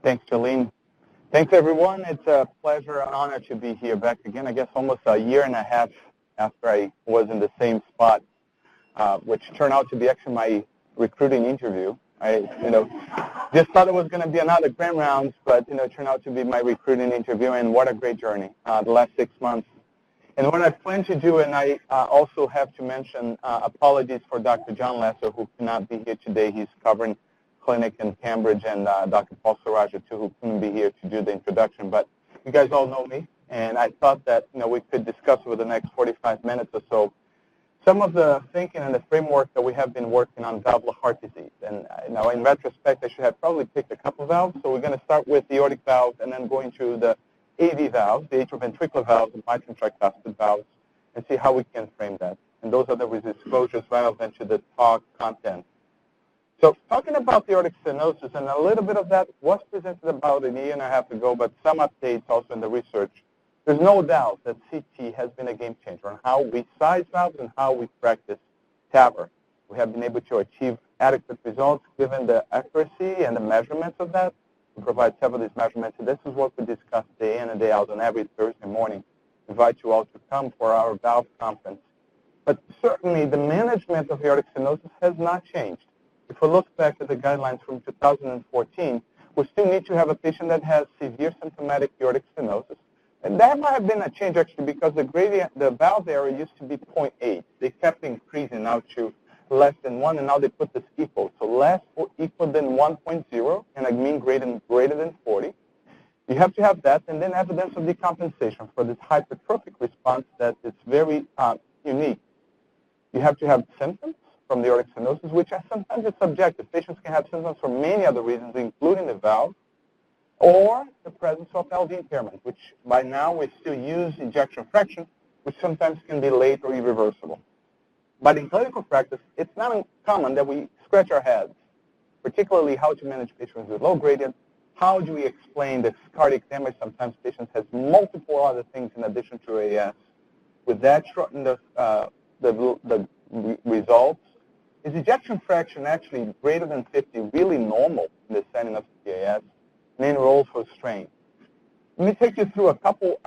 Thanks, Jolene. Thanks, everyone. It's a pleasure and honor to be here back again, I guess almost a year and a half after I was in the same spot, which turned out to be actually my recruiting interview. I just thought it was going to be another grand rounds, but it turned out to be my recruiting interview, and what a great journey the last 6 months. And what I plan to do, and I also have to mention apologies for Dr. John Lesser, who cannot be here today. He's covering clinic in Cambridge, and Dr. Paul Saraja, too, who couldn't be here to do the introduction. But you guys all know me, and I thought that we could discuss over the next 45 minutes or so some of the thinking and the framework that we have been working on valvular heart disease. And in retrospect, I should have probably picked a couple valves. So we're going to start with the aortic valve and then going to the AV valves, the atrioventricular valves, and mitral and tricuspid valves, and see how we can frame that. And those are the disclosures relevant to the talk content. So talking about the aortic stenosis, and a little bit of that was presented about a year and a half ago, but some updates also in the research. There's no doubt that CT has been a game changer on how we size valves and how we practice TAVR. We have been able to achieve adequate results given the accuracy and the measurements of that. We provide several of these measurements, and this is what we discuss day in and day out on every Thursday morning. We invite you all to come for our valve conference. But certainly the management of aortic stenosis has not changed. If we look back at the guidelines from 2014, we still need to have a patient that has severe symptomatic aortic stenosis. And that might have been a change actually because the gradient, the valve area used to be 0.8. They kept increasing now to less than 1, and now they put this equal. So less or equal than 1.0 and a mean gradient greater than 40. You have to have that, and then evidence of decompensation for this hypertrophic response that is very unique. You have to have symptoms from the aortic stenosis, which are sometimes it's subjective. Patients can have symptoms for many other reasons, including the valve, or the presence of LV impairment, which by now we still use ejection fraction, which sometimes can be late or irreversible. But in clinical practice, it's not uncommon that we scratch our heads, particularly how to manage patients with low gradient. How do we explain the cardiac damage? Sometimes patients have multiple other things in addition to AS. With that shorten the results. Is ejection fraction actually greater than 50 really normal in the setting of CAS? Main role for strain. Let me take you through a couple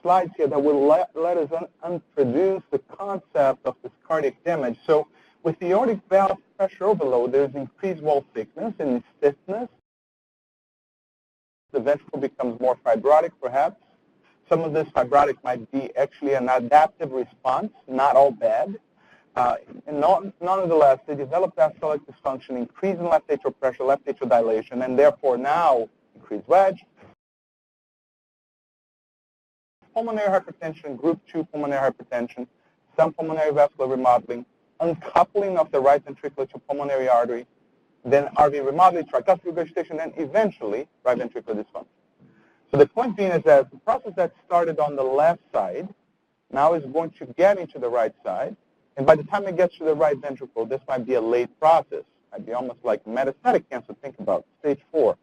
slides here that will let us introduce the concept of this cardiac damage. So with the aortic valve pressure overload, there's increased wall thickness and stiffness. The ventricle becomes more fibrotic, perhaps. Some of this fibrotic might be actually an adaptive response, not all bad. And nonetheless, they develop diastolic dysfunction, increase in left atrial pressure, left atrial dilation, and therefore now increased wedge. Pulmonary hypertension, group 2 pulmonary hypertension, some pulmonary vascular remodeling, uncoupling of the right ventricular to pulmonary artery, then RV remodeling, tricuspid regurgitation, and eventually right ventricular dysfunction. So the point being is that the process that started on the left side now is going to get into the right side. And by the time it gets to the right ventricle, this might be a late process. Might be almost like metastatic cancer, think about, stage 4.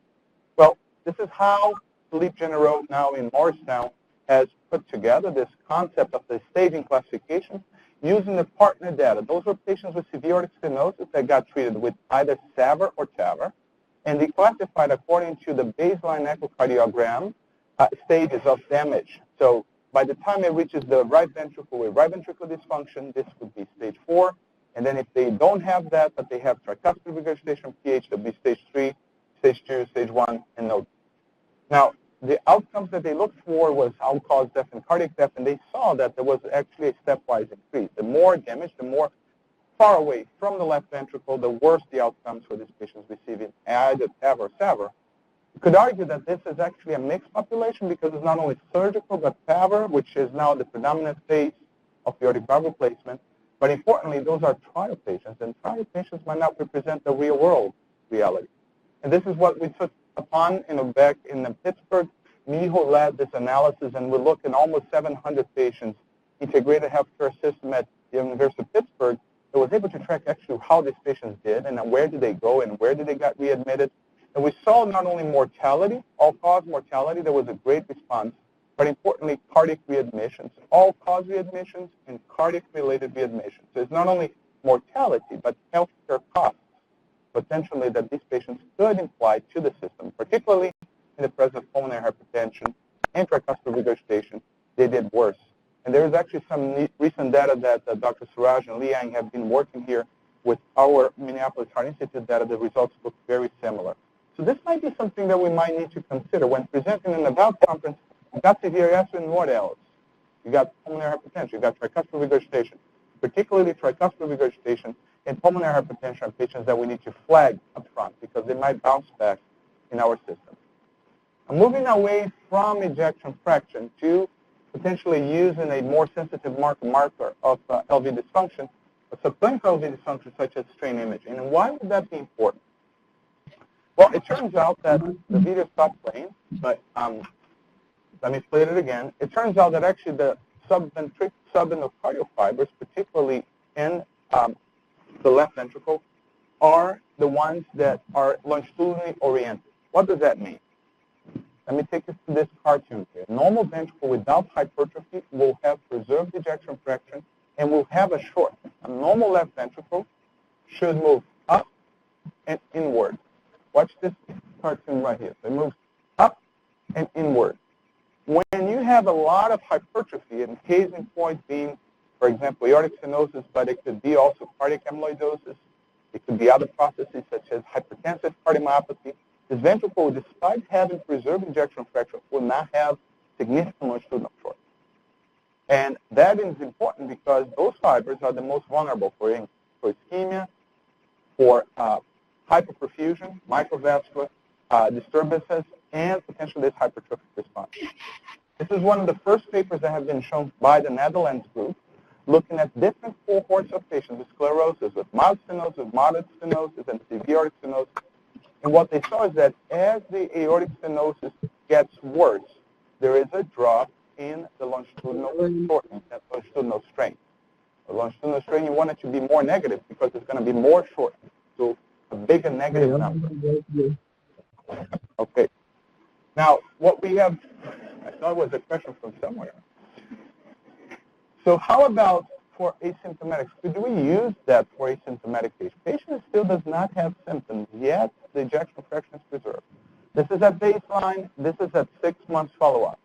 Well, this is how Philippe Genereux now in Morristown has put together this concept of the staging classification using the partner data. Those were patients with severe aortic stenosis that got treated with either SAVR or TAVR, and they classified according to the baseline echocardiogram stages of damage. So by the time it reaches the right ventricle with right ventricular dysfunction, this would be stage 4. And then if they don't have that, but they have tricuspid regurgitation PH, that would be stage 3, stage 2, stage 1, and no. Now, the outcomes that they looked for was all-cause death and cardiac death, and they saw that there was actually a stepwise increase. The more damage, the more far away from the left ventricle, the worse the outcomes for these patients receiving either TAVR or SAVR. You could argue that this is actually a mixed population because it's not only surgical, but TAVR, which is now the predominant phase of aortic valve replacement. But importantly, those are trial patients, and trial patients might not represent the real-world reality. And this is what we took upon, back in Pittsburgh. Miho led this analysis, and we looked at almost 700 patients, integrated healthcare system at the University of Pittsburgh, that was able to track actually how these patients did, and where did they go, and where did they get readmitted. And we saw not only mortality, all-cause mortality, there was a great response, but importantly, cardiac readmissions, all-cause readmissions and cardiac-related readmissions. So it's not only mortality, but healthcare costs. potentially that these patients could imply to the system, particularly in the presence of pulmonary hypertension and tricuspid regurgitation. They did worse. And there is actually some recent data that Dr. Suraj and Liang have been working here with our Minneapolis Heart Institute data. The results look very similar. So this might be something that we might need to consider. When presenting in a valve conference, you got severe AS and what else? You got pulmonary hypertension, you got tricuspid regurgitation, particularly tricuspid regurgitation and pulmonary hypertension are patients that we need to flag up front because they might bounce back in our system. I'm moving away from ejection fraction to potentially using a more sensitive marker of LV dysfunction, a subclinical LV dysfunction such as strain imaging. And why would that be important? Well, it turns out that the video stopped playing, but let me play it again. It turns out that actually the subendocardial fibers, particularly in the left ventricle, are the ones that are longitudinally oriented. What does that mean? Let me take you to this cartoon here. Normal ventricle without hypertrophy will have preserved ejection fraction and will have a short. A normal left ventricle should move up and inward. Watch this cartoon right here. So it moves up and inward. When you have a lot of hypertrophy, and case in point being, for example, aortic stenosis, but it could be also cardiac amyloidosis, it could be other processes such as hypertensive cardiomyopathy, this ventricle, despite having preserved ejection fraction, will not have significant longitudinal short. And that is important because those fibers are the most vulnerable for ischemia, for hyperperfusion, microvascular disturbances, and potentially this hypertrophic response. This is one of the first papers that have been shown by the Netherlands group, looking at different cohorts of patients with sclerosis, with mild stenosis, with moderate stenosis, and severe aortic stenosis. And what they saw is that as the aortic stenosis gets worse, there is a drop in the longitudinal shortening, that longitudinal strain. The longitudinal strain, you want it to be more negative because it's going to be more shortened. So a bigger negative number. Okay. Now, what we have, I thought it was a question from somewhere. So how about for asymptomatic? Do we use that for asymptomatic patients? Patient still does not have symptoms, yet the ejection fraction is preserved. This is at baseline. This is at 6 months follow-up.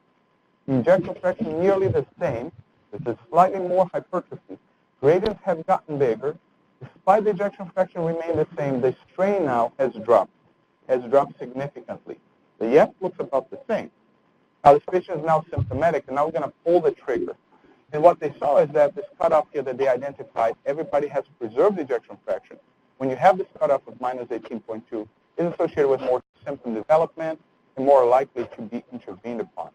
The ejection fraction nearly the same. This is slightly more hypertrophy. Gradients have gotten bigger. Despite the ejection fraction remain the same, the strain now has dropped significantly. The EF looks about the same. Now this patient is now symptomatic, and now we're going to pull the trigger. And what they saw is that this cutoff here that they identified, everybody has preserved ejection fraction. When you have this cutoff of minus 18.2, it's associated with more symptom development and more likely to be intervened upon.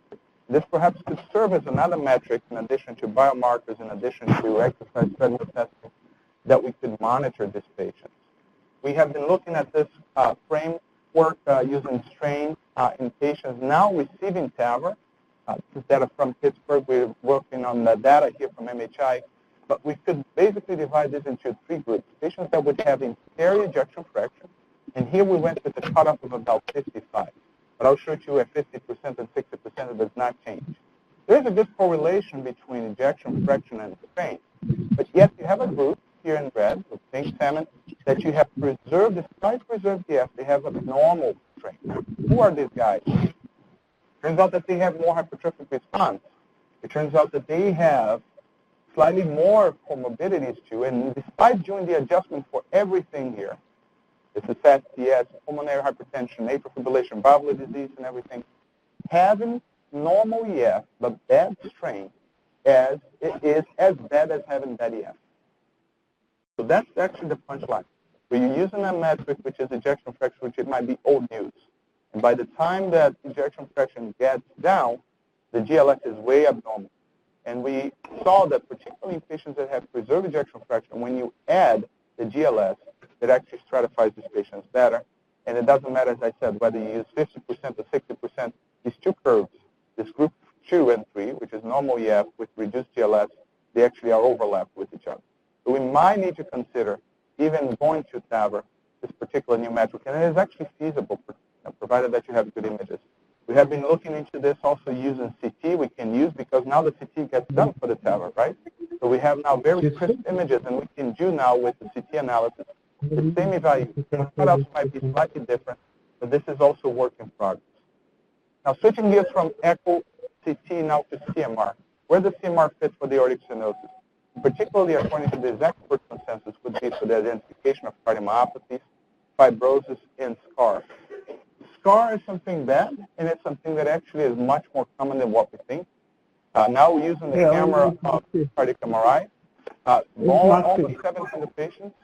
This perhaps could serve as another metric in addition to biomarkers, in addition to exercise treadmill testing, that we could monitor these patients. We have been looking at this framework using strain in patients now receiving TAVR. This is data from Pittsburgh. We're working on the data here from MHI. But we could basically divide this into 3 groups. Patients that would have impaired ejection fraction. And here we went with a cutoff of about 55. But I'll show you at 50% and 60% it does not change. There is a good correlation between ejection fraction and strain. But yet you have a group here in red, with pink salmon, that you have preserved, despite preserved EF, they have a normal strain. Who are these guys? Turns out that they have more hypertrophic response. It turns out that they have slightly more comorbidities too, and despite doing the adjustment for everything here, this is FAST-TS, pulmonary hypertension, atrial fibrillation, valvular disease, and everything, having normal EF but bad strain as it is as bad as having bad EF. So that's actually the punchline. But you're using a metric which is ejection fraction, which it might be old news. And by the time that ejection fraction gets down, the GLS is way abnormal. And we saw that particularly in patients that have preserved ejection fraction, when you add the GLS, it actually stratifies these patients better. And it doesn't matter, as I said, whether you use 50% or 60%, these two curves, this group 2 and 3, which is normal EF with reduced GLS, they actually are overlapped with each other. So we might need to consider even going to TAVR, this particular new metric. And it is actually feasible, provided that you have good images. We have been looking into this also using CT. We can use because now the CT gets done for the TAVR, right? So we have now very crisp images, and we can do now with the CT analysis The same evaluation. Cutoffs might be slightly different, but this is also work in progress. Now, switching gears from echo CT now to CMR. Where does CMR fit for the aortic stenosis? Particularly, according to this expert consensus, would be for the identification of cardiomyopathies, fibrosis, and scar. Scar is something bad, and it's something that actually is much more common than what we think. Now, we're using the camera of cardiac MRI. Almost 700 patients.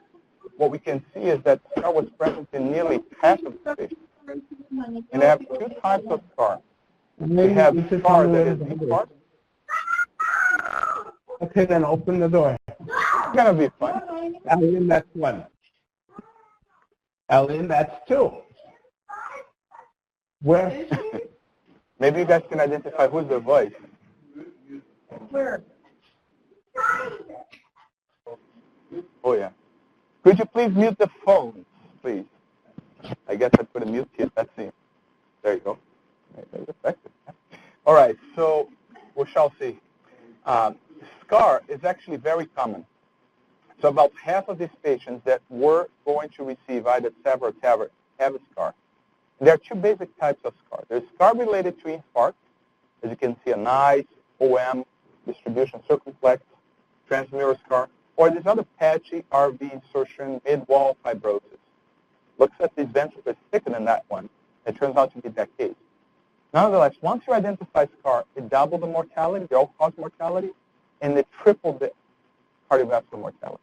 What we can see is that scar was present in nearly half of the patients. And they have two types of scar. We have scar that is infarct. Okay, then open the door. It's going to be fun. Ellen, that's one. Ellen, that's two. Where? Maybe you guys can identify who's the voice. Where? Oh, yeah. Could you please mute the phones, please? I guess I put a mute kit. Let's see. There you go. That's effective. All right, so we shall see. Scar is actually very common. So about half of these patients that were going to receive either TAVR or TAVR have a scar. And there are two basic types of scar. There's scar related to infarct. As you can see, a nice OM distribution circumflex, transmural scar, or this other patchy RV insertion mid-wall fibrosis. Looks at these ventricles thicker than that one. It turns out to be that case. Nonetheless, once you identify scar, it doubled the mortality, the all-cause mortality, and it tripled the cardiovascular mortality.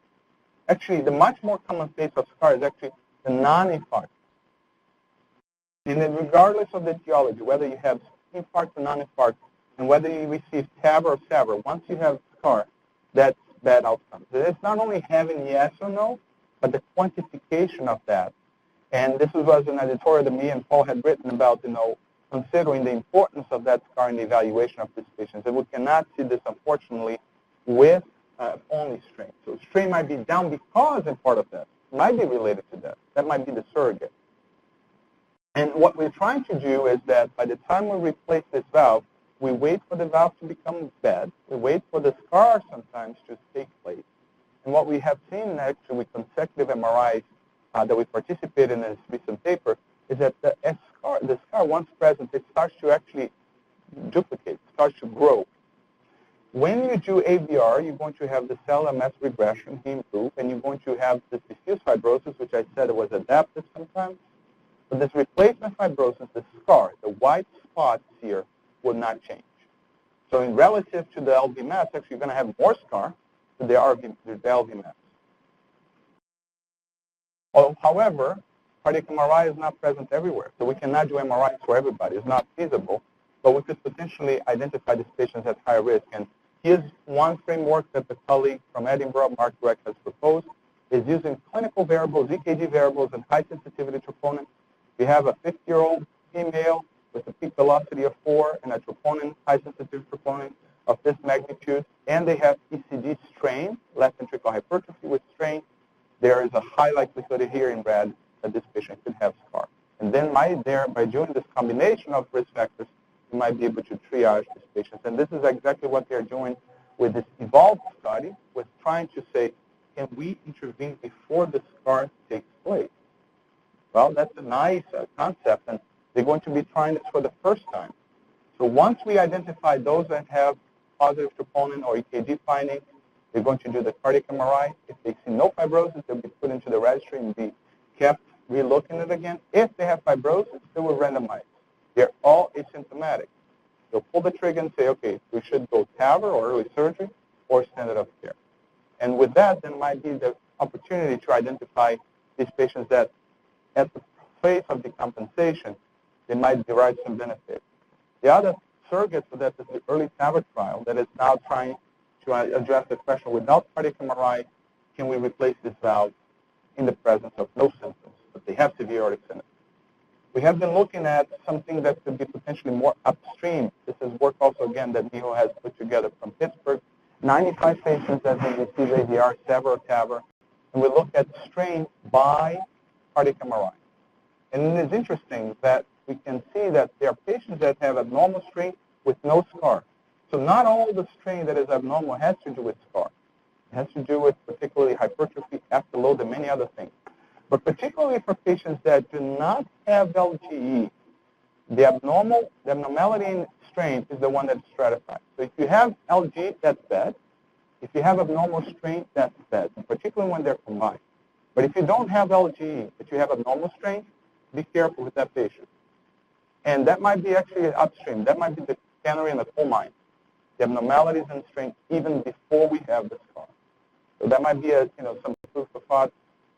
Actually, the much more common phase of scar is actually the non-infarct. And then regardless of the etiology, whether you have infarct or non-infarct, and whether you receive TAVR or SAVR, once you have scar, that's bad outcome. So it's not only having yes or no, but the quantification of that. And this was an editorial that me and Paul had written about, considering the importance of that scar in the evaluation of these patients. And we cannot see this, unfortunately, with only strain. So strain might be down because in part of that. It might be related to that. That might be the surrogate. And what we're trying to do is that by the time we replace this valve, we wait for the valve to become bad. We wait for the scar sometimes to take place. And what we have seen actually with consecutive MRIs that we participated in this recent paper is that the scar, once present, it starts to actually duplicate, starts to grow. When you do AVR, you're going to have the cellular mass regression improve, and you're going to have this diffuse fibrosis, which I said it was adaptive sometimes. But this replacement fibrosis, the scar, the white spots here, will not change. So in relative to the LV mass, actually you're going to have more scar than the LV mass. However, cardiac MRI is not present everywhere. So we cannot do MRIs for everybody. It's not feasible. But we could potentially identify these patients at high risk. And here's one framework that the colleague from Edinburgh, Mark Dweck, has proposed, is using clinical variables, EKG variables, and high sensitivity troponin. We have a 50-year-old female with a peak velocity of 4 and a troponin, high sensitivity troponin of this magnitude, and they have ECG strain, left ventricular hypertrophy with strain. There is a high likelihood here in red that this patient could have scar. And then by doing this combination of risk factors, you might be able to triage these patients. And this is exactly what they're doing with this evolved study, with trying to say, can we intervene before the scar takes place? Well, that's a nice concept, and they're going to be trying this for the first time. So once we identify those that have positive troponin or EKG findings, they're going to do the cardiac MRI. If they see no fibrosis, they'll be put into the registry and be kept relooking it again. If they have fibrosis, they will randomize. They're all asymptomatic. They'll pull the trigger and say, okay, we should go TAVR or early surgery or standard of care. And with that, there might be the opportunity to identify these patients that at the phase of decompensation, they might derive some benefit. The other surrogate for that is the early TAVR trial that is now trying to address the question, without cardiac MRI, can we replace this valve in the presence of no symptoms, but they have severe aortic stenosis? We have been looking at something that could be potentially more upstream. This is work also, again, that Miho has put together from Pittsburgh. 95 patients that have received AVR, SAVR, or TAVR, and we look at strain by cardiac MRI. And it is interesting that we can see that there are patients that have abnormal strain with no scar. So not all the strain that is abnormal has to do with scar. It has to do with particularly hypertrophy, afterload, and many other things. But particularly for patients that do not have LGE, the abnormality in strain is the one that's stratified. So if you have LG, that's bad. If you have abnormal strain, that's bad, particularly when they're combined. But if you don't have LGE, but you have abnormal strain, be careful with that patient. And that might be actually upstream. That might be the canary in the coal mine, the abnormalities in strain even before we have the scar. So that might be some food for thought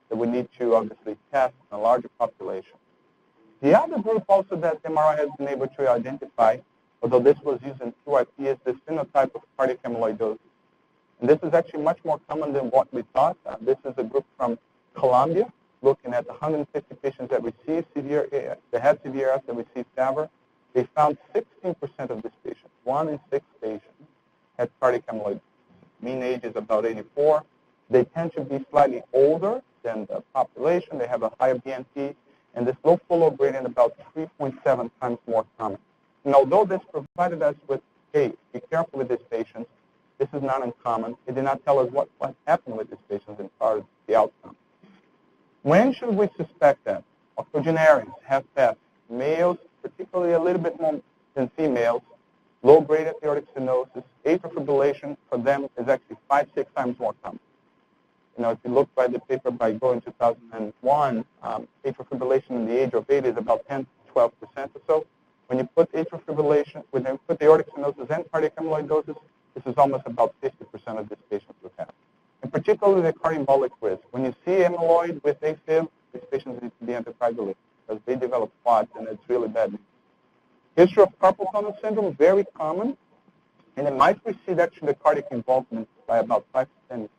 that we need to obviously test in a larger population. The other group also that MRI has been able to identify, although this was used in QIP, is the phenotype of cardiac amyloidosis. And this is actually much more common than what we thought. This is a group from Colombia, looking at 150 patients that received that had severe AS that received TAVR. They found 16% of these patients, 1 in 6 patients, had cardiac amyloidosis. Mean age is about 84. They tend to be slightly older than the population. They have a higher BNP, and this low flow gradient about 3.7 times more common. And although this provided us with, hey, be careful with these patients, this is not uncommon. It did not tell us what happened with these patients in part of the outcome. When should we suspect that? Octogenarians, HFpEF, males, particularly a little bit more than females, low-grade aortic stenosis, atrial fibrillation for them is actually 5-6 times more common. If you look by the paper by Go in 2001, atrial fibrillation in the age of 80 is about 10 to 12% or so. When you put atrial fibrillation, when you put aortic stenosis and cardiac amyloidosis, this is almost about 50% of these patients will have. And particularly the cardioembolic risk. When you see amyloid with AFib, these patients need to be anticoagulated because they develop clots and it's really bad. History of carpal tunnel syndrome, very common, and it might precede actually the cardiac involvement by about 5 to 10 years.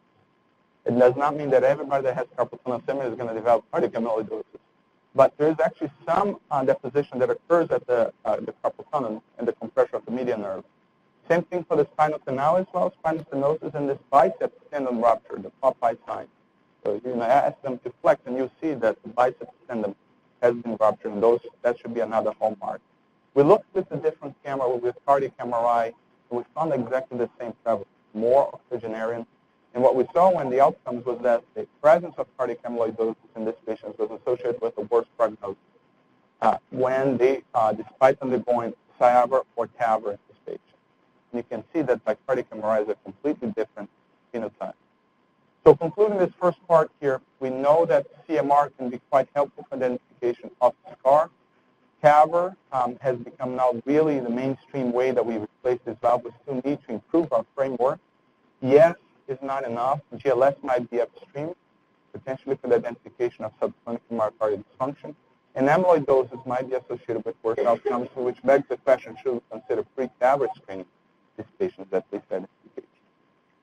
It does not mean that everybody that has carpal tunnel syndrome is going to develop cardiac amyloidosis. But there is actually some deposition that occurs at the carpal tunnel and the compression of the median nerve. Same thing for the spinal canal as well, spinal stenosis and this bicep tendon rupture, the Popeye sign. So you ask them to flex and you see that the bicep tendon has been ruptured, and that should be another hallmark. We looked with a different camera with cardiac MRI, and we found exactly the same prevalence, more octogenarian. And what we saw when the outcomes was that the presence of cardiac amyloidosis in these patients was associated with a worse prognosis when they, despite undergoing CIAVR or TAVR in this patient. And you can see that by cardiac MRI is a completely different phenotype. So concluding this first part here, we know that CMR can be quite helpful for identification of scar. TAVR has become now really the mainstream way that we replace this valve. We still need to improve our framework. Yes, is not enough. GLS might be upstream, potentially for the identification of subclinical myocardial dysfunction. And amyloidosis might be associated with worse outcomes, which begs the question, should we consider pre-TAVR screening these patients that they identification?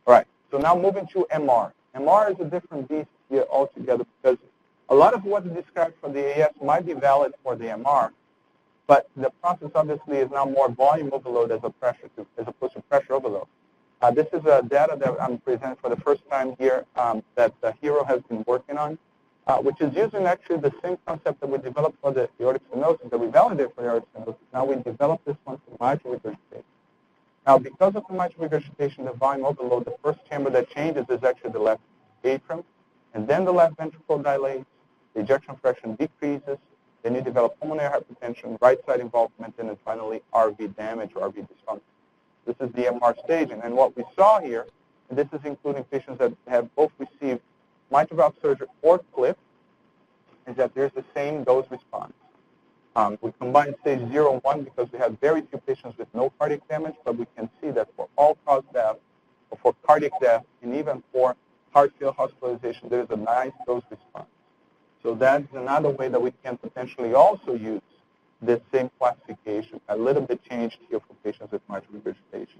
All right, so now moving to MR. MR is a different beast here altogether because a lot of what's described for the AS might be valid for the MR, but the process obviously is now more volume overload as opposed to pressure overload. This is data that I'm presenting for the first time here that Hero has been working on, which is using actually the same concept that we developed for the aortic stenosis, that we validated for the aortic stenosis. Now we developed this one for mitral regurgitation. Now, because of the mitral regurgitation, the volume overload, the first chamber that changes is actually the left atrium, and then the left ventricle dilates, the ejection fraction decreases, then you develop pulmonary hypertension, right side involvement, and then finally RV damage or RV dysfunction. This is the MR staging. And what we saw here, and this is including patients that have both received mitral valve surgery or clip, is that there's the same dose response. We combined stage 0 and 1 because we had very few patients with no cardiac damage, but we can see that for all-cause death, or for cardiac death, and even for heart failure hospitalization, there is a nice dose response. So that's another way that we can potentially also use this same classification, a little bit changed here for patients with mitral regurgitation.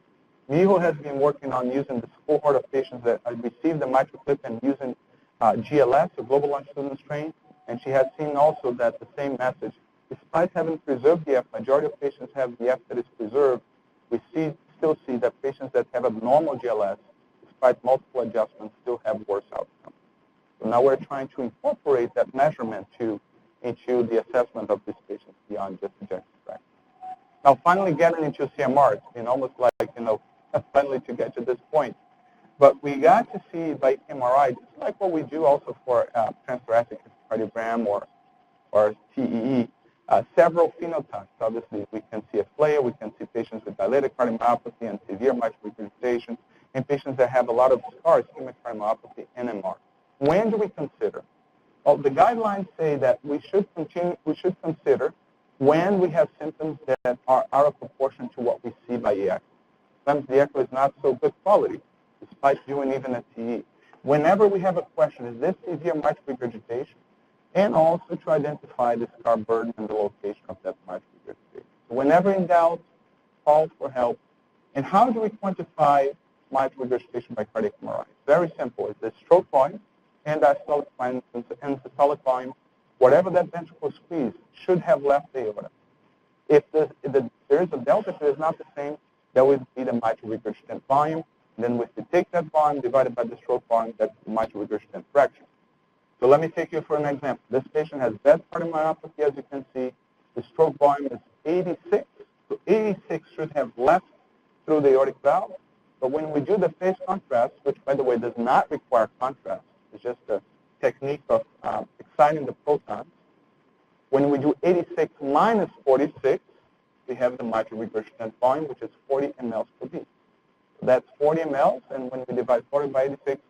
Miho has been working on using this cohort of patients that received the mitral clip and using GLS, or global longitudinal strain, and she has seen also that the same message, despite having preserved the F, majority of patients have the F that is preserved, we still see that patients that have abnormal GLS, despite multiple adjustments, still have worse outcomes. So now we're trying to incorporate that measurement into the assessment of these patients beyond just ejection fraction. Now, finally getting into CMR, it's been almost like, finally to get to this point. But we got to see by MRI, just like what we do also for transthoracic echocardiogram or TEE, several phenotypes. Obviously, we can see a flare, we can see patients with dilated cardiomyopathy and severe mitral regurgitation, and patients that have a lot of scars, ischemic cardiomyopathy, and MR. When do we consider? Well, the guidelines say that we should consider when we have symptoms that are out of proportion to what we see by echo. Sometimes the echo is not so good quality, despite doing even a TE. Whenever we have a question, is this severe mitral regurgitation? And also to identify the scar burden and the location of that mitral regurgitation. So whenever in doubt, call for help. And how do we quantify mitral regurgitation by cardiac MRI? Very simple. It's the stroke volume and diastolic volume and systolic volume. Whatever that ventricle squeeze should have left the aorta. If there is a delta, if it is not the same, that would be the mitral regurgitant volume. And then if we take that volume divided by the stroke volume, that's the mitral regurgitant fraction. So let me take you for an example. This patient has bad cardiomyopathy, as you can see. The stroke volume is 86. So 86 should have left through the aortic valve. But when we do the phase contrast, which, by the way, does not require contrast, it's just a technique of exciting the protons. When we do 86 minus 46, we have the mitral regurgitant volume, which is 40 mLs per beat. So that's 40 mLs, and when we divide 40 by 86,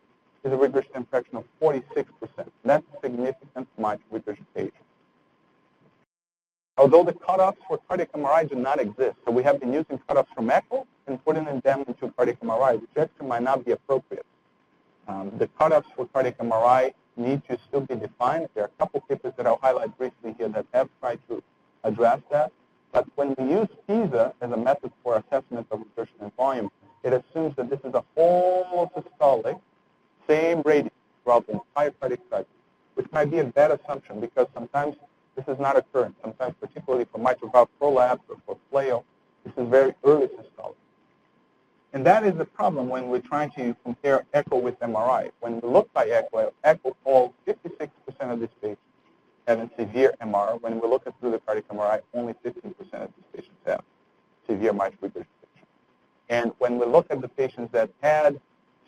is a regurgitant fraction of 46%. That's significant mitral regurgitation. Although the cutoffs for cardiac MRI do not exist, so we have been using cutoffs from echo and putting them into cardiac MRI, which actually might not be appropriate. The cutoffs for cardiac MRI need to still be defined. There are a couple papers that I'll highlight briefly here that have tried to address that. But when we use PISA as a method for assessment of regurgitant volume, it assumes that this is a whole systolic, same radius throughout the entire cardiac cycle, which might be a bad assumption because sometimes this is not occurring. Sometimes, particularly for mitral valve prolapse or for flail, this is very early systolic. And that is the problem when we're trying to compare echo with MRI. When we look by echo, echo calls 56% of these patients having severe MR. When we look at through the cardiac MRI, only 15% of these patients have severe mitral regurgitation. And when we look at the patients that had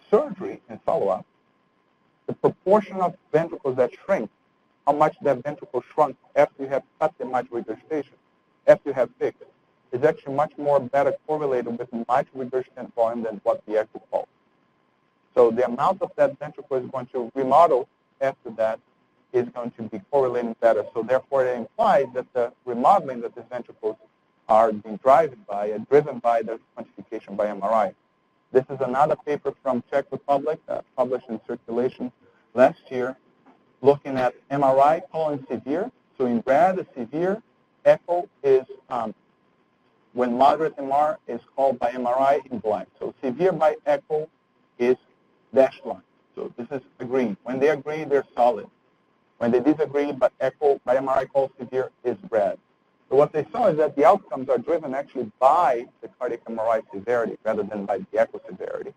surgery and follow-up, the proportion of ventricles that shrink, how much that ventricle shrunk after you have cut the mitral regurgitation, after you have fixed, is actually much more better correlated with mitral regurgitant volume than what the echo calls. So the amount of that ventricle is going to remodel after that is going to be correlating better. So therefore, it implies that the remodeling that these ventricles are being driven by the quantification by MRI. This is another paper from Czech Republic published in Circulation last year, looking at MRI calling severe. So in red, the severe echo is when moderate MR is called by MRI in black. So severe by echo is dashed line. So this is green. When they agree, they're solid. When they disagree, but echo by MRI called severe is red. So what they saw is that the outcomes are driven actually by the cardiac MRI severity rather than by the echo severity.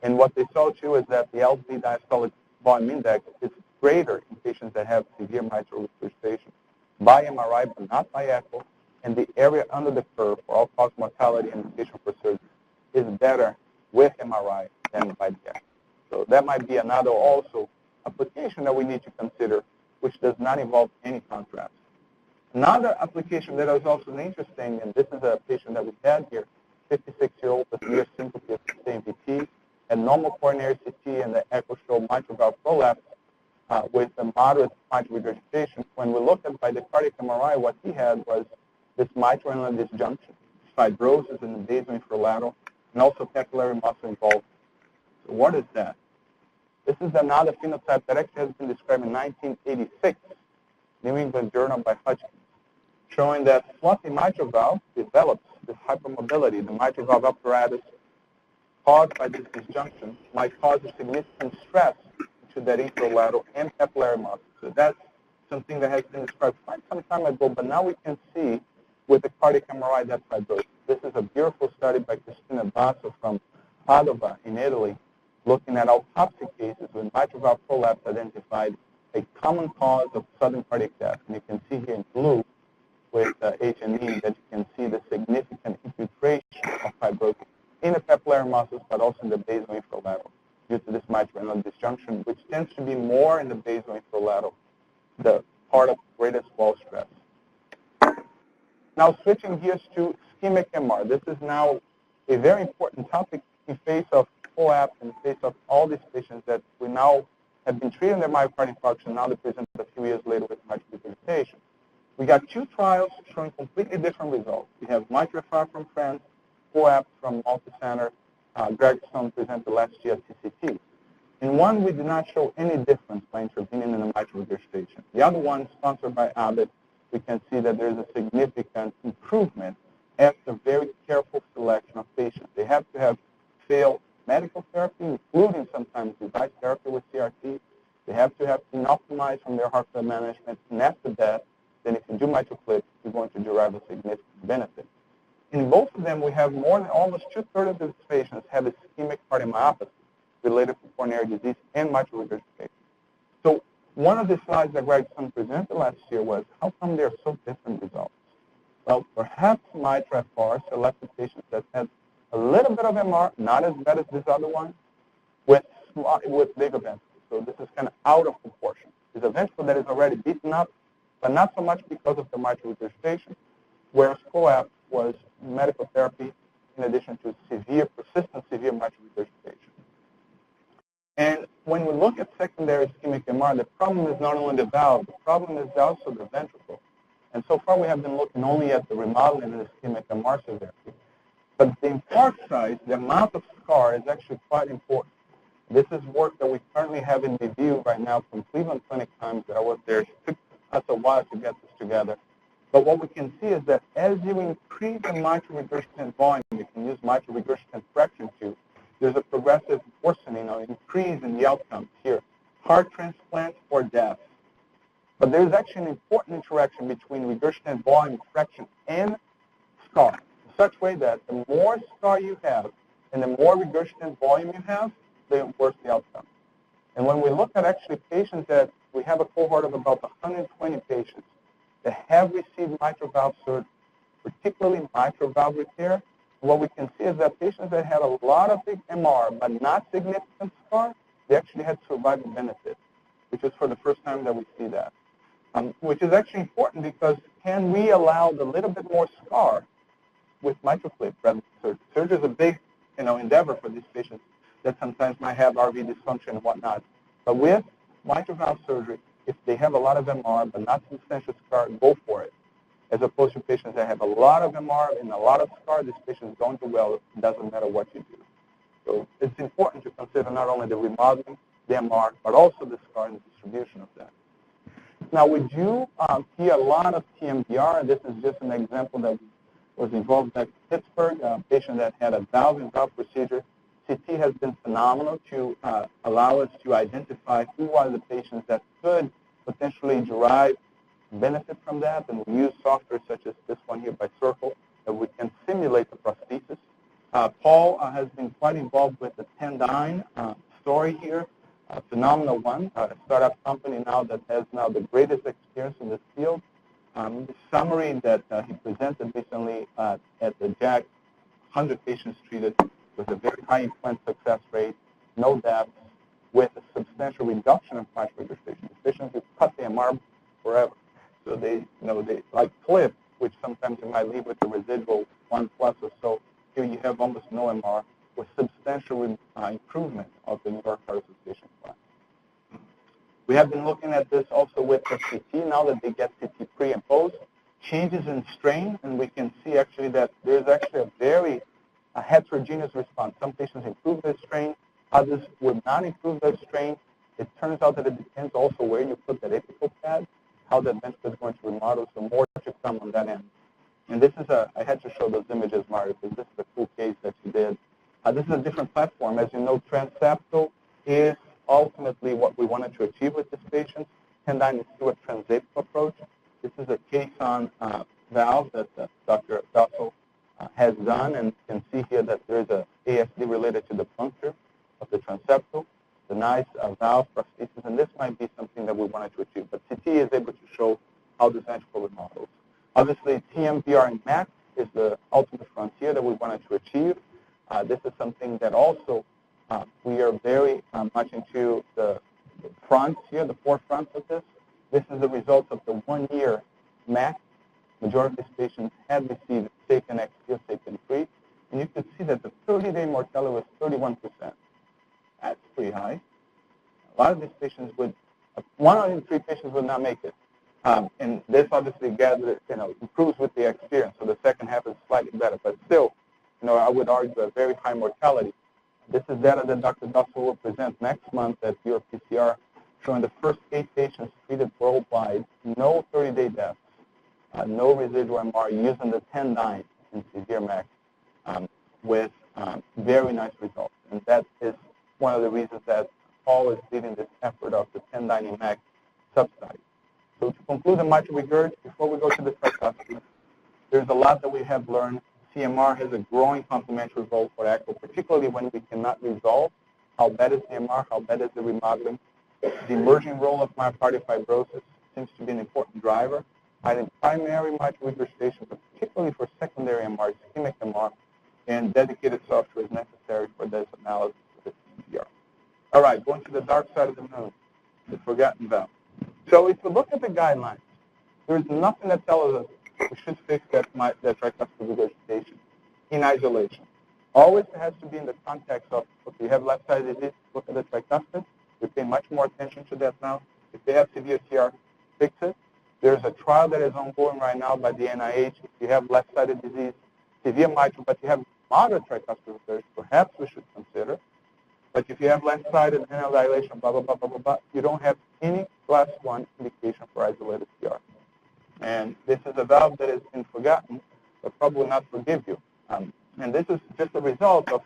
And what they saw too is that the LV diastolic volume index is greater in patients that have severe mitral regurgitation by MRI but not by echo. And the area under the curve for all-cause mortality and indication for surgery is better with MRI than by the echo. So that might be another also application that we need to consider, which does not involve any contrast. Another application that is also interesting, and this is a patient that we had here, 56-year-old with severe syncope of CMVT, and normal coronary CT and the echo show mitral valve prolapse with a moderate mitral regurgitation. When we looked at by the cardiac MRI, what he had was this mitral inlet disjunction, fibrosis in the basal infralateral, and also capillary muscle involved. So what is that? This is another phenotype that actually has been described in 1986, New England Journal by Hutchins, showing that fluffy mitral valve develops this hypermobility. The mitral valve apparatus caused by this disjunction might cause a significant stress to that infralateral and capillary muscle. So that's something that has been described quite some time ago, but now we can see with the cardiac MRI that fibrosis. This is a beautiful study by Cristina Basso from Padova in Italy, looking at autopsy cases when mitral valve prolapse identified a common cause of sudden cardiac death. And you can see here in blue with H&E that you can see the significant infiltration of fibrosis in the capillary muscles, but also in the basal infralateral due to this mitral inlet disjunction, which tends to be more in the basal infralateral the part of greatest wall stress. Now switching gears to ischemic MR. This is now a very important topic in face of COAPT, in face of all these patients that we now have been treating their myocardial infarction. Now they present a few years later with mitral regurgitation. We got 2 trials showing completely different results. We have MITRA-FR from France, COAPT from multicenter. Gregson presented last year at TCT. In one, we did not show any difference by intervening in the mitral regurgitation. The other one, sponsored by Abbott, we can see that there's a significant improvement after very careful selection of patients. They have to have failed medical therapy, including sometimes device therapy with CRT. They have to have been optimized from their heart failure management. And after that, then if you do mitral clip, you're going to derive a significant benefit. In both of them, we have more than almost 2/3 of these patients have ischemic cardiomyopathy related to coronary disease and mitral regurgitation. So one of the slides that Gregson presented last year was, how come there are so different results? Well, perhaps MITRA-FR selected patients that had a little bit of MR, not as bad as this other one, with bigger ventricles. So this is kind of out of proportion. It's a ventricle that is already beaten up, but not so much because of the mitral regurgitation, whereas COAPT was medical therapy in addition to persistent severe mitral regurgitation. And when we look at secondary ischemic MR, the problem is not only the valve, the problem is also the ventricle. And so far we have been looking only at the remodeling of ischemic MR severity. But the infarct size, the amount of scar, is actually quite important. This is work that we currently have in review right now from Cleveland Clinic Times that I was there. It took us a while to get this together. But what we can see is that as you increase the mitral regurgitant volume, you can use mitral regurgitant fraction too, there's a progressive worsening or increase in the outcomes here, heart transplant or death. But there's actually an important interaction between regurgitant volume fraction and scar, in such a way that the more scar you have and the more regurgitant volume you have, the worse the outcome. And when we look at actually patients that, we have a cohort of about 120 patients that have received mitral valve surgery, particularly mitral valve repair, what we can see is that patients that had a lot of big MR but not significant scar, they actually had survival benefit, which is for the first time that we see that. Which is actually important because can we allow the little bit more scar with mitral clip rather than surgery? Surgery is a big endeavor for these patients that sometimes might have RV dysfunction and whatnot. But with mitral valve surgery, if they have a lot of MR but not substantial scar, go for it. As opposed to patients that have a lot of MR and a lot of scar, these patients don't do well. It doesn't matter what you do. So it's important to consider not only the remodeling, the MR, but also the scar and the distribution of that. Now, we do see a lot of TMVR. This is just an example that was involved at Pittsburgh, a patient that had a valve-in-valve procedure. CT has been phenomenal to allow us to identify who are the patients that could potentially derive benefit from that, and we use software such as this one here by Circle that we can simulate the prosthesis. Paul has been quite involved with the Tendyne story here, a phenomenal one, a startup company now that has now the greatest experience in this field. The summary that he presented recently at the JAC, 100 patients treated with a very high implant success rate, no deaths, with a substantial reduction of mitral regurgitation. These patients who cut the MR forever. So they like clip, which sometimes you might leave with a residual 1+ or so. Here you have almost no MR with substantial improvement of the New York Heart Association class. We have been looking at this also with the CT. Now that they get CT pre and post, changes in strain, and we can see actually that there's actually a very heterogeneous response. Some patients improve their strain, others would not improve their strain. It turns out that it depends also where you put that apical pad, how that ventricle is going to remodel, so more to come on that end. And this is I had to show those images, Mario, because this is a cool case that you did. This is a different platform. As you know, transseptal is ultimately what we wanted to achieve with this patient. Tendyne is still a transapical approach. This is a caisson valve that Dr. Dussel has done, and you can see here that there is a ASD related to the puncture of the transseptal, the nice valve prosthesis, and this might be something that we wanted to achieve. But CT is able to show how this ventricle remodels. Obviously, TMVR and MAC is the ultimate frontier that we wanted to achieve. This is something that also we are very much into the fronts here, the forefront of this. This is the result of the 1-year MAC. Majority of these patients had received SAPIEN XT or SAPIEN 3, and you could see that the 30-day mortality was 31%. That's pretty high. A lot of these patients would, 1 out of 3 patients would not make it. And this obviously improves with the experience, so the second half is slightly better. But still, I would argue a very high mortality. This is data that Dr. Dussel will present next month at EuroPCR, showing the first 8 patients treated worldwide, no 30-day deaths, no residual MR, using the Tendyne in severe MAC, with very nice results. And that is one of the reasons that Paul is leading this effort of the Tendyne in MAC substudy. So to conclude the mitral regurg, before we go to the tricuspid, there's a lot that we have learned. CMR has a growing complementary role for echo, particularly when we cannot resolve how bad is the MR, how bad is the remodeling. The emerging role of myocardial fibrosis seems to be an important driver, either in primary mitral regurgitation, but particularly for secondary MR, ischemic MR, and dedicated software is necessary for this analysis of the CMR. All right, going to the dark side of the moon, the forgotten valve. So if we look at the guidelines, there's nothing that tells us we should fix that tricuspid regurgitation in isolation. Always has to be in the context of, if you have left-sided disease, look at the tricuspid. We pay much more attention to that now. If they have severe TR, fix it. There's a trial that is ongoing right now by the NIH. If you have left-sided disease, severe mitral, but you have moderate tricuspid regurg, perhaps we should consider. But if you have left-sided anal dilation, blah, blah, blah, blah, blah, blah, you don't have any class 1 indication for isolated TR. And this is a valve that has been forgotten, but probably not forgive you. And this is just a result of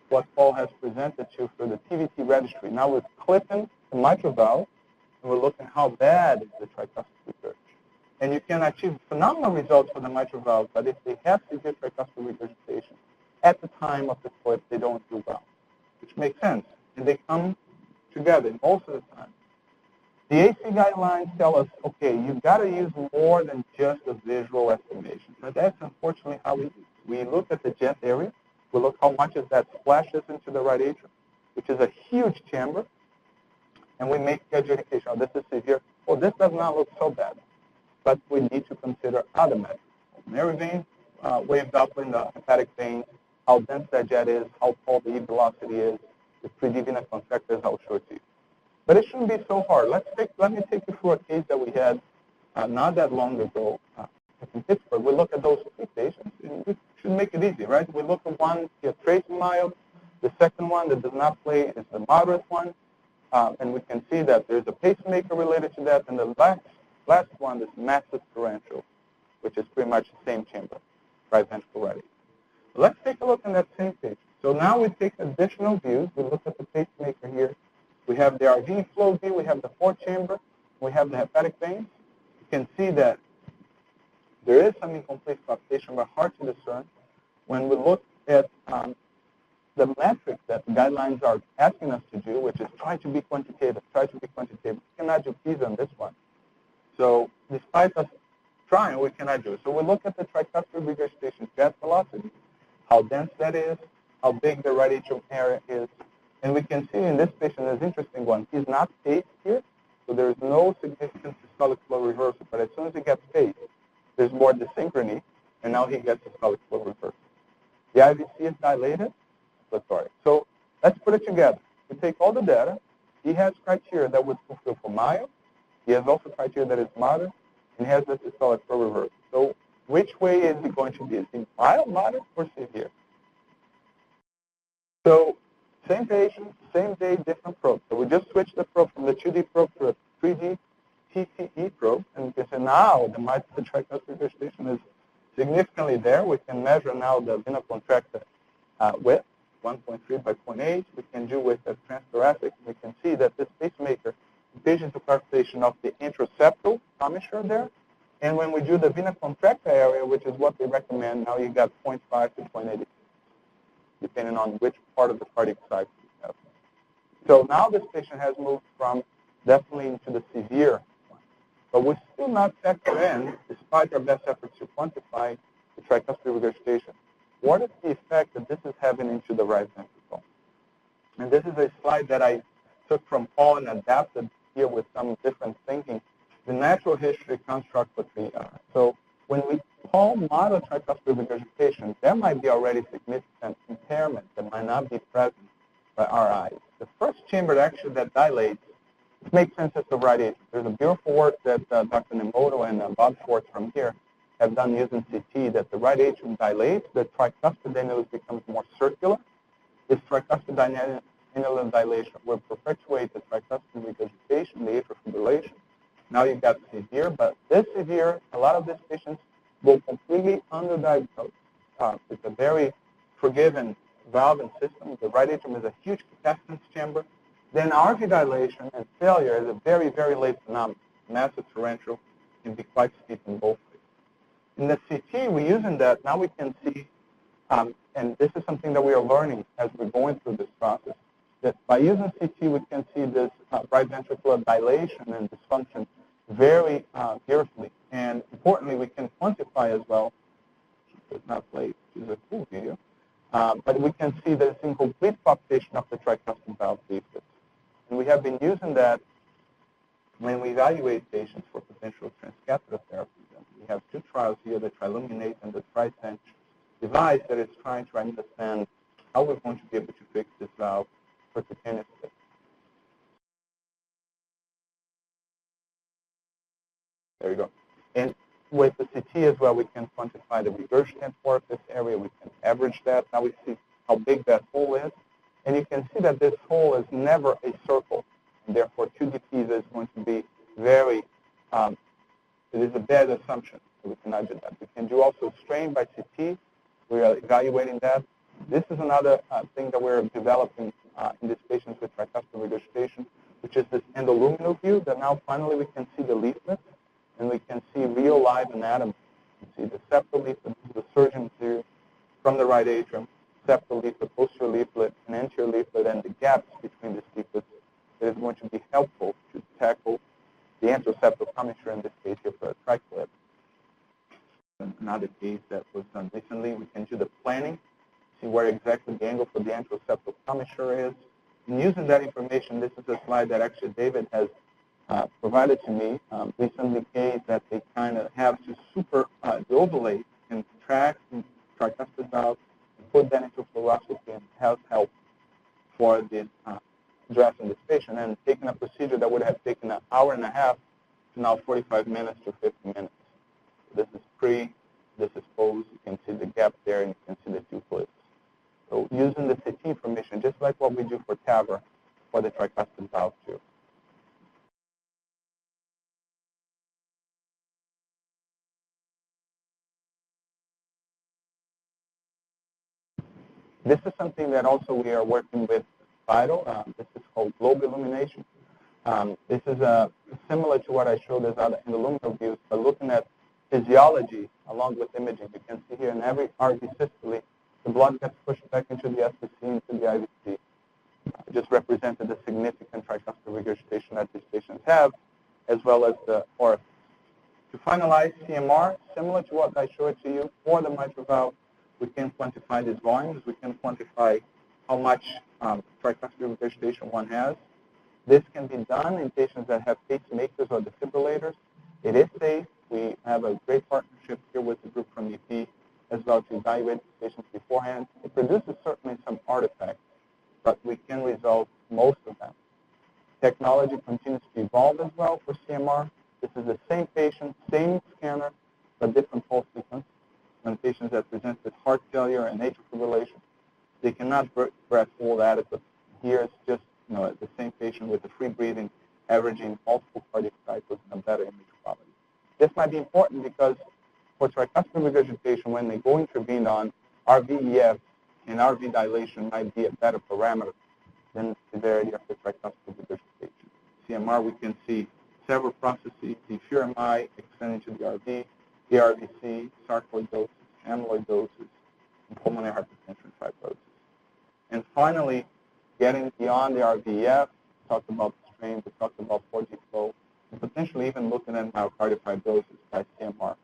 what Paul has presented to you for the TVT registry. Now we're clipping the mitral valve, and we're looking how bad is the tricuspid regurg. And you can achieve phenomenal results for the mitral valve, but if they have severe tricuspid regurgitation, at the time of the clip, they don't do well, which makes sense. And they come together most of the time. The AC guidelines tell us, okay, you've got to use more than just a visual estimation. But that's unfortunately how we look at the jet area. We look how much of that splashes into the right atrium, which is a huge chamber. And we make adjudication. Oh, this is severe. Well, this does not look so bad. But we need to consider other measures. Pulmonary vein, wave Doppler in the hepatic vein, how dense that jet is, how tall the E velocity is, the pre-divina contractors, I'll show it to you. But it shouldn't be so hard. Let me take you through a case that we had not that long ago in Pittsburgh. We look at those 3 patients, and we should make it easy, right? We look at one, he has trace mild. The second one that does not play is the moderate one. And we can see that there's a pacemaker related to that. And the last one is massive torrential, which is pretty much the same chamber, right ventricle right. Let's take a look at that same patient. So now we take additional views. We look at the pacemaker here. We have the RV flow view. We have the 4-chamber. We have the hepatic veins. You can see that there is some incomplete palpitation, but hard to discern. When we look at the metrics that the guidelines are asking us to do, which is try to be quantitative, we cannot do Pisa on this one. So despite us trying, we cannot do it. So we look at the tricuspid regurgitation jet velocity, how dense that is, how big the right atrium area is. And we can see in this patient, there's an interesting one. He's not paced here, so there's no significant systolic flow reversal. But as soon as he gets paced, there's more dysynchrony, and now he gets systolic flow reversal. The IVC is dilated, plethoric. So let's put it together. We take all the data. He has criteria that would fulfill for mild. He has also criteria that is moderate, and he has the systolic flow reversal. So which way is he going to be? Is he mild, moderate, or severe? So same patient, same day, different probe. So we just switched the probe from the 2D probe to a 3D TTE probe, and you can say now the mitral tricuspid regurgitation is significantly there. We can measure now the vena contracta width, 1.3 by 0.8. We can do with the transthoracic. We can see that this pacemaker engages the calculation of the intraseptal commissure there. And when we do the vena contracta area, which is what they recommend, now you got 0.5 to 0.8. Depending on which part of the cardiac cycle you have. So now this patient has moved from definitely into the severe one. But we're still not factor in, despite our best efforts to quantify the tricuspid regurgitation, what is the effect that this is having into the right ventricle? And this is a slide that I took from Paul and adapted here with some different thinking the natural history construct for TR. So when we call mild tricuspid regurgitation, there might be already significant impairment that might not be present by our eyes. The first chamber actually that dilates, it makes sense as the right atrium. There's a beautiful work that Dr. Nemoto and Bob Schwartz from here have done using CT, that the right atrium dilates, the tricuspid annulus becomes more circular. This tricuspid annular dilation will perpetuate the tricuspid regurgitation, the atrial fibrillation. Now you've got severe, but this severe, a lot of these patients go completely underdiagnosed. It's a very forgiving valve and system. The right atrium is a huge capacitance chamber. Then RV dilation and failure is a very, very late phenomenon. Massive torrential can be quite steep in both ways. In the CT, we're using that. Now we can see, and this is something that we are learning as we're going through this process, that by using CT, we can see this right ventricular dilation and dysfunction very beautifully. And importantly, we can quantify as well. It's not played, which is a cool video. But we can see that it's incomplete palpitation of the tricuspid valve leaflets. And we have been using that when we evaluate patients for potential transcatheter therapy. We have two trials here, the Triluminate and the TriSense device that is trying to understand how we're going to be able to fix this valve percutaneously. There you go. And with the CT as well, we can quantify the regurgitant part of this area. We can average that. Now we see how big that hole is. And you can see that this hole is never a circle. And therefore, 2D Pisa is going to be very, it is a bad assumption. So we cannot do that. We can do also strain by CT. We are evaluating that. This is another thing that we're developing in these patients with tricuspid regurgitation, which is this endoluminal view that now finally we can see the leaflet and we can see real live anatomy. You can see the septal leaflet, the surgeon's view from the right atrium, septal leaflet, posterior leaflet, and anterior leaflet, and the gaps between these leaflets that is going to be helpful to tackle the anteroseptal commissure in this case here for a triclip. Another case that was done recently, we can do the planning, see where exactly the angle for the anteroseptal commissure is. And using that information, this is a slide that actually David has provided to me recently, case that they kind of have to super overlay and track the tricuspid valve and put that into fluoroscopy and has help for the addressing this patient, and taking a procedure that would have taken an hour and a half to now 45 minutes to 50 minutes. This is pre, this is post. You can see the gap there, and you can see the two clips. So using the CT information, just like what we do for TAVR, for the tricuspid valve too. This is something that also we are working with Vital. This is called globe illumination. This is similar to what I showed as other endoluminal views, but looking at physiology along with imaging. You can see here in every RV systole, the blood gets pushed back into the SPC, into the IVC. Just represented the significant tricuspid regurgitation that these patients have, as well as the orifice. To finalize CMR, similar to what I showed to you for the mitral valve, we can quantify these volumes. We can quantify how much tricuspid regurgitation one has. This can be done in patients that have pacemakers or defibrillators. It is safe. We have a great partnership here with the group from EP as well to evaluate the patients beforehand. It produces certainly some artifacts, but we can resolve most of them. Technology continues to evolve as well for CMR. This is the same patient, same scanner, but different pulse sequence. When patients that present with heart failure and atrial fibrillation, they cannot breath hold adequately. Here it's just the same patient with the free breathing, averaging multiple cardiac cycles and a better image quality. This might be important because for tricuspid regurgitation, when they go intervened on, RVEF and RV dilation might be a better parameter than the severity of the tricuspid regurgitation. CMR, we can see several processes, the FURMI extending to the RV, the RVC, sarcoidosis, amyloidosis, and pulmonary hypertension fibrosis. And finally, getting beyond the RVEF, we talked about the strain, we talked about 4G flow, and potentially even looking at myocardial fibrosis by CMR.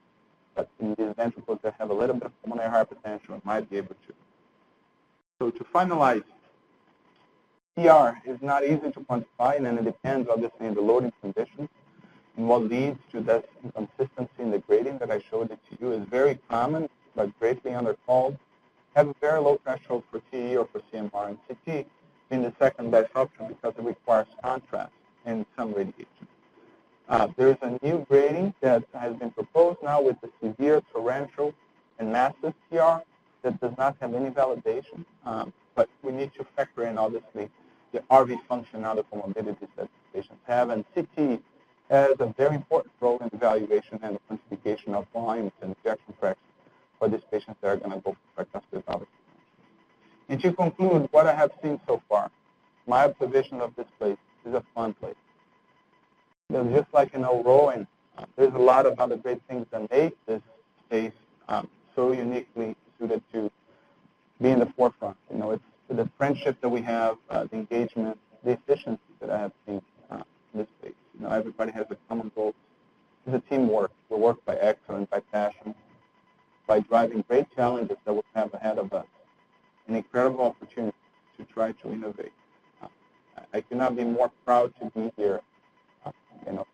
But in these ventricles that have a little bit of pulmonary hypertension, we might be able to. So to finalize, TR is not easy to quantify, and it depends obviously on the loading conditions. And what leads to that inconsistency in the grading that I showed it to you is very common, but greatly undercalled. Have a very low threshold for TE or for CMR, and CT being the second best option because it requires contrast and some radiation. There's a new grading that has been proposed now with the severe, torrential, and massive TR that does not have any validation, but we need to factor in, obviously, the RV function and other comorbidities that patients have, and CT has a very important role in evaluation and the quantification of volumes and ejection fractions for these patients that are going to go for tricuspid valve. And to conclude, what I have seen so far, my observation of this place is a fun place. Just like in rowing, there's a lot of other great things that make this space so uniquely suited to be in the forefront. It's the friendship that we have, the engagement, the efficiency that I have seen in this space. Everybody has a common goal. It's a teamwork. We work by excellence, by passion, by driving great challenges that we have ahead of us, an incredible opportunity to try to innovate. I cannot be more proud to be here,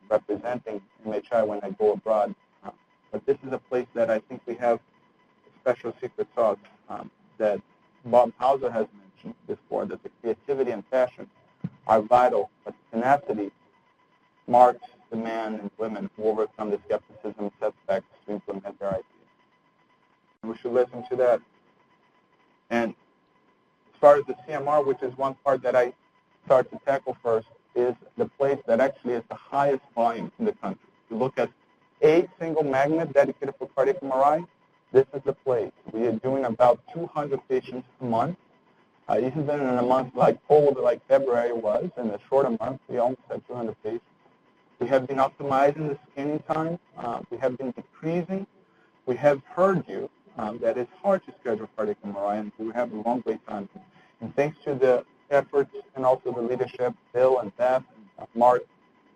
representing MHI when I go abroad. But this is a place that I think we have a special secret sauce that Bob Hauser has mentioned before, that the creativity and passion are vital, but tenacity marks the men and women who overcome the skepticism and setbacks to implement their ideas. And we should listen to that. And as far as the CMR, which is one part that I start to tackle first, is the place that actually is the highest volume in the country. If you look at a single magnet dedicated for cardiac MRI, this is the place. We are doing about 200 patients a month. Even in a month cold like February was, in a shorter month, we almost had 200 patients. We have been optimizing the scanning time. We have been decreasing. We have heard you that it's hard to schedule cardiac MRI, and we have a long wait time. And thanks to the efforts and also the leadership, Bill and Beth, and Mark,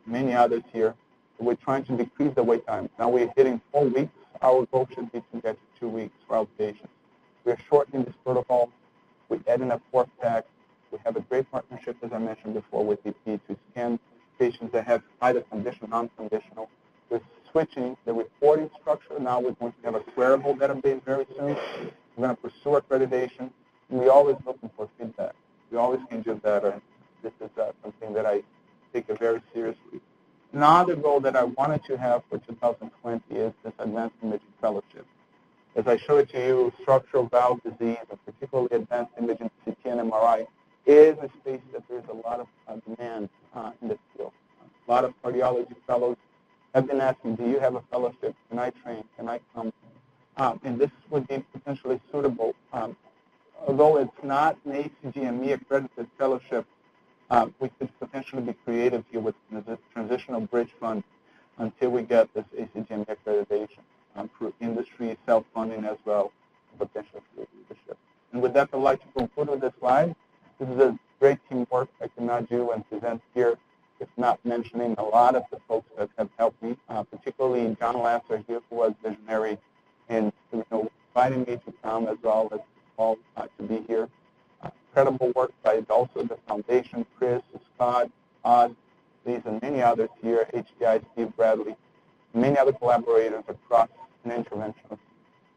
many others here, we're trying to decrease the wait time. Now we're hitting 4 weeks. Our goal should be to get to 2 weeks for our patients. We're shortening this protocol. We're adding a fourth tech. We have a great partnership, as I mentioned before, with BP to scan patients that have either conditional or non-conditional. We're switching the reporting structure. Now we're going to have a queryable database very soon. We're going to pursue accreditation. And we're always looking for feedback. We always can do better. And this is something that I take it very seriously. Another goal that I wanted to have for 2020 is this advanced imaging fellowship. As I showed to you, structural valve disease, and particularly advanced imaging CT and MRI, is a space that there's a lot of demand in this field. A lot of cardiology fellows have been asking, do you have a fellowship? Can I train? Can I come? And this would be potentially suitable. Although it's not an ACGME accredited fellowship, we could potentially be creative here with the transitional bridge fund until we get this ACGME accreditation through industry, self-funding as well, potentially through leadership. And with that, I'd like to conclude with this slide. This is a great teamwork I cannot do and present here if not mentioning a lot of the folks that have helped me, particularly John Lasser here, who was visionary in inviting me to come as well as all to be here. Incredible work by also the foundation, Chris, Scott, Odd, these and many others here, HDI, Steve Bradley, many other collaborators across an intervention.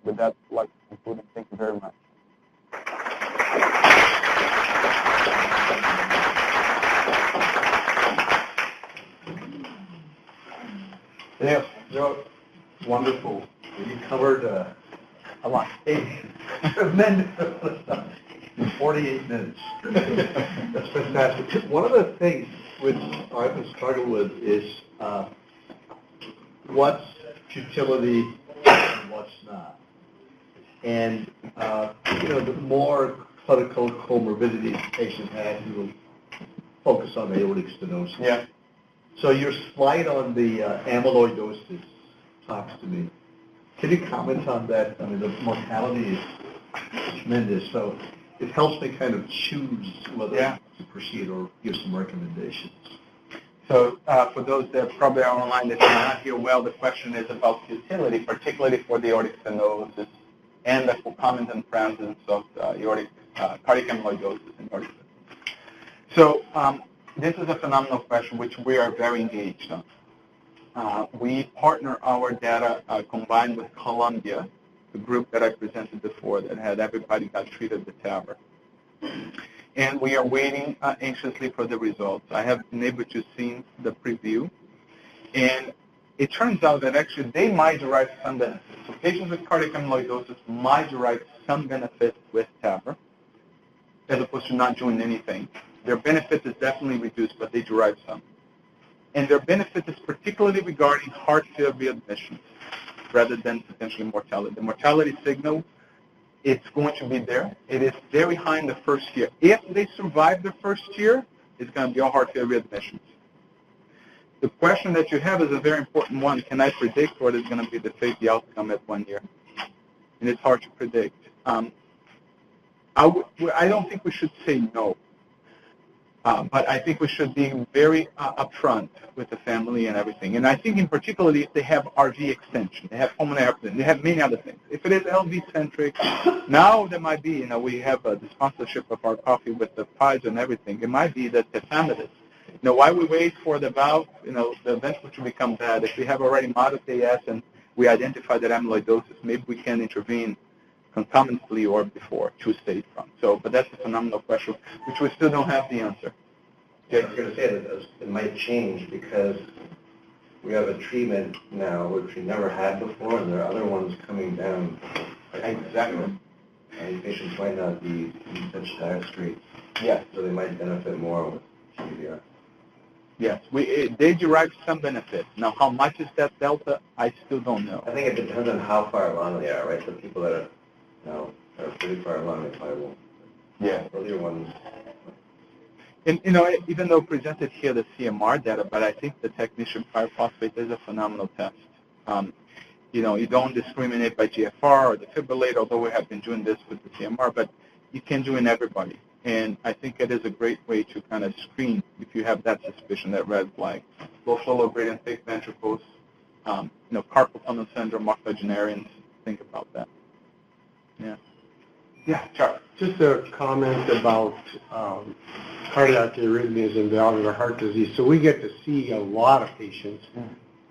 With that, I'd like to conclude and thank you very much. Yeah, Joe, wonderful. You covered a lot. Tremendous. In 48 minutes. That's fantastic. One of the things which I often struggle with is what's futility and what's not. And, the more clinical comorbidities patients have, you will focus on aortic stenosis. Yeah. So your slide on the amyloidosis talks to me. Can you comment on that? I mean, the mortality is tremendous, so it helps me kind of choose whether to proceed or give some recommendations. So for those that probably are online that cannot hear well, the question is about futility, particularly for the aortic stenosis and the concomitant presence of aortic cardiac amyloidosis in aortic stenosis. So this is a phenomenal question which we are very engaged on. we partner our data combined with Columbia, the group that I presented before that had everybody got treated with TAVR. And we are waiting anxiously for the results. I have been able to see the preview. And it turns out that actually they might derive some benefit. So patients with cardiac amyloidosis might derive some benefit with TAVR, as opposed to not doing anything. Their benefit is definitely reduced, but they derive some. And their benefit is particularly regarding heart failure readmissions, rather than potentially mortality. The mortality signal, it's going to be there. It is very high in the first year. If they survive the first year, it's going to be all heart failure readmissions. The question that you have is a very important one. Can I predict what is going to be the safety outcome at 1 year? And it's hard to predict. I don't think we should say no. But I think we should be very upfront with the family and everything. And I think in particularly if they have RV extension, they have pulmonary hypertension, they have many other things. If it is LV-centric, now there might be, we have the sponsorship of our coffee with the pies and everything. It might be that tafamidis. Why we wait for the valve, the event which will become bad. If we have already modest AS and we identify that amyloidosis, maybe we can intervene concomitantly or before, 2 stage from. So, but that's a phenomenal question, which we still don't have the answer. Yeah, I was going to say that it might change because we have a treatment now which we never had before, and there are other ones coming down. Exactly. And patients might not be in such dire straits. Yes. So they might benefit more with CVR. Yes, they derive some benefit. Now, how much is that delta? I still don't know. I think it depends on how far along they are, right? So people that are pretty far along, they probably won't. Yeah. Earlier ones. And, even though presented here the CMR data, but I think the technetium pyrophosphate is a phenomenal test. You don't discriminate by GFR or defibrillator, although we have been doing this with the CMR, but you can do in everybody. And I think it is a great way to kind of screen if you have that suspicion, that red flag. Low flow, low gradient, thick ventricles, carpal tunnel syndrome, octogenarians. Think about that. Yeah. Yeah, Charles. Just a comment about cardiac arrhythmias and valvular heart disease. So we get to see a lot of patients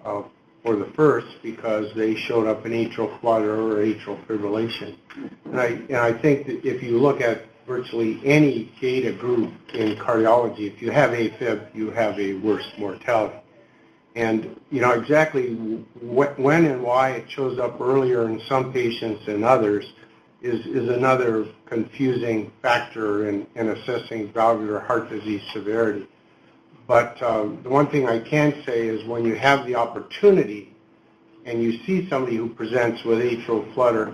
for the first because they showed up in atrial flutter or atrial fibrillation. And I think that if you look at virtually any data group in cardiology, if you have AFib, you have a worse mortality. And exactly when and why it shows up earlier in some patients than others is another confusing factor in assessing valvular heart disease severity. But the one thing I can say is when you have the opportunity and you see somebody who presents with atrial flutter,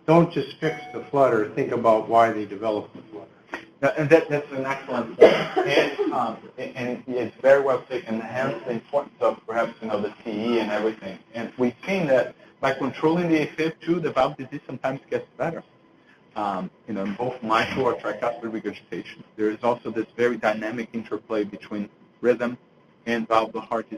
don't just fix the flutter, think about why they developed the flutter. And that's an excellent point. And it's very well taken, hence the importance of perhaps, the TE and everything. And we've seen that by controlling the AFib too, the valve disease sometimes gets better. In both mitral or tricuspid regurgitation. There is also this very dynamic interplay between rhythm and valvular heart disease.